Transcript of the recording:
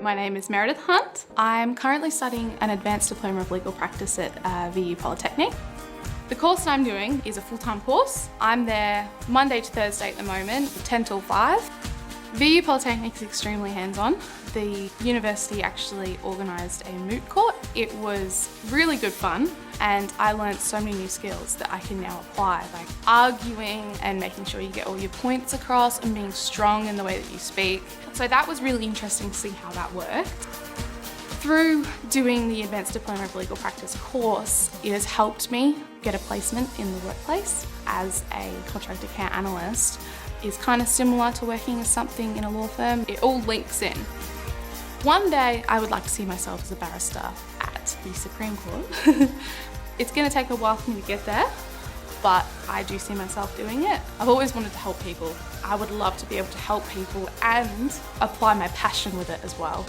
My name is Meredith Hunt. I'm currently studying an advanced Diploma of Legal Practice at VU Polytechnic. The course I'm doing is a full-time course. I'm there Monday to Thursday at the moment, 10 till 5. VU Polytechnic is extremely hands-on. The university actually organised a moot court. It was really good fun and I learnt so many new skills that I can now apply, like arguing and making sure you get all your points across and being strong in the way that you speak. So that was really interesting to see how that worked. Through doing the Advanced Diploma of Legal Practice course, it has helped me get a placement in the workplace as a contract account analyst. It's kind of similar to working as something in a law firm. It all links in. One day I would like to see myself as a barrister at the Supreme Court. It's going to take a while for me to get there, but I do see myself doing it. I've always wanted to help people. I would love to be able to help people and apply my passion with it as well.